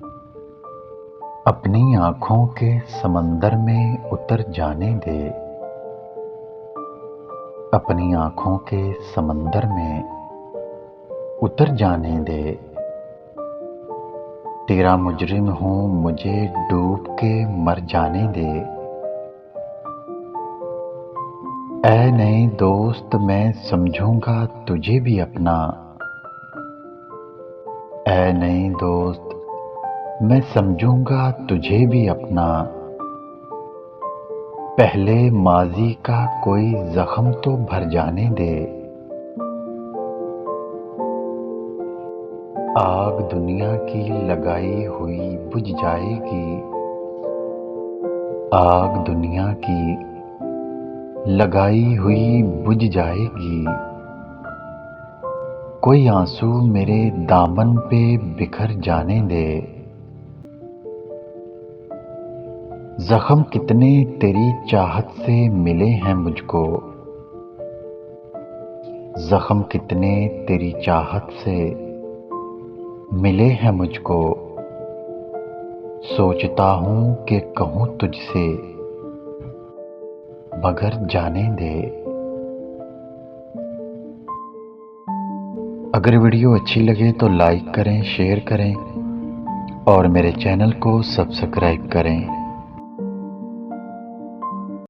अपनी आँखों के समंदर में उतर जाने दे। अपनी आँखों के समंदर में उतर जाने दे। तेरा मुजरिम हूँ, मुझे डूब के मर जाने दे। ऐ नए दोस्त, मैं समझूंगा तुझे भी अपना। ऐ नए दोस्त, मैं समझूंगा तुझे भी अपना। पहले माजी का कोई जख्म तो भर जाने दे। आग दुनिया की लगाई हुई बुझ जाएगी। आग दुनिया की लगाई हुई बुझ जाएगी। कोई आंसू मेरे दामन पे बिखर जाने दे। जख्म कितने तेरी चाहत से मिले हैं मुझको। जख्म कितने तेरी चाहत से मिले हैं मुझको। सोचता हूँ कि कहूँ तुझसे मगर जाने दे। अगर वीडियो अच्छी लगे तो लाइक करें, शेयर करें और मेरे चैनल को सब्सक्राइब करें।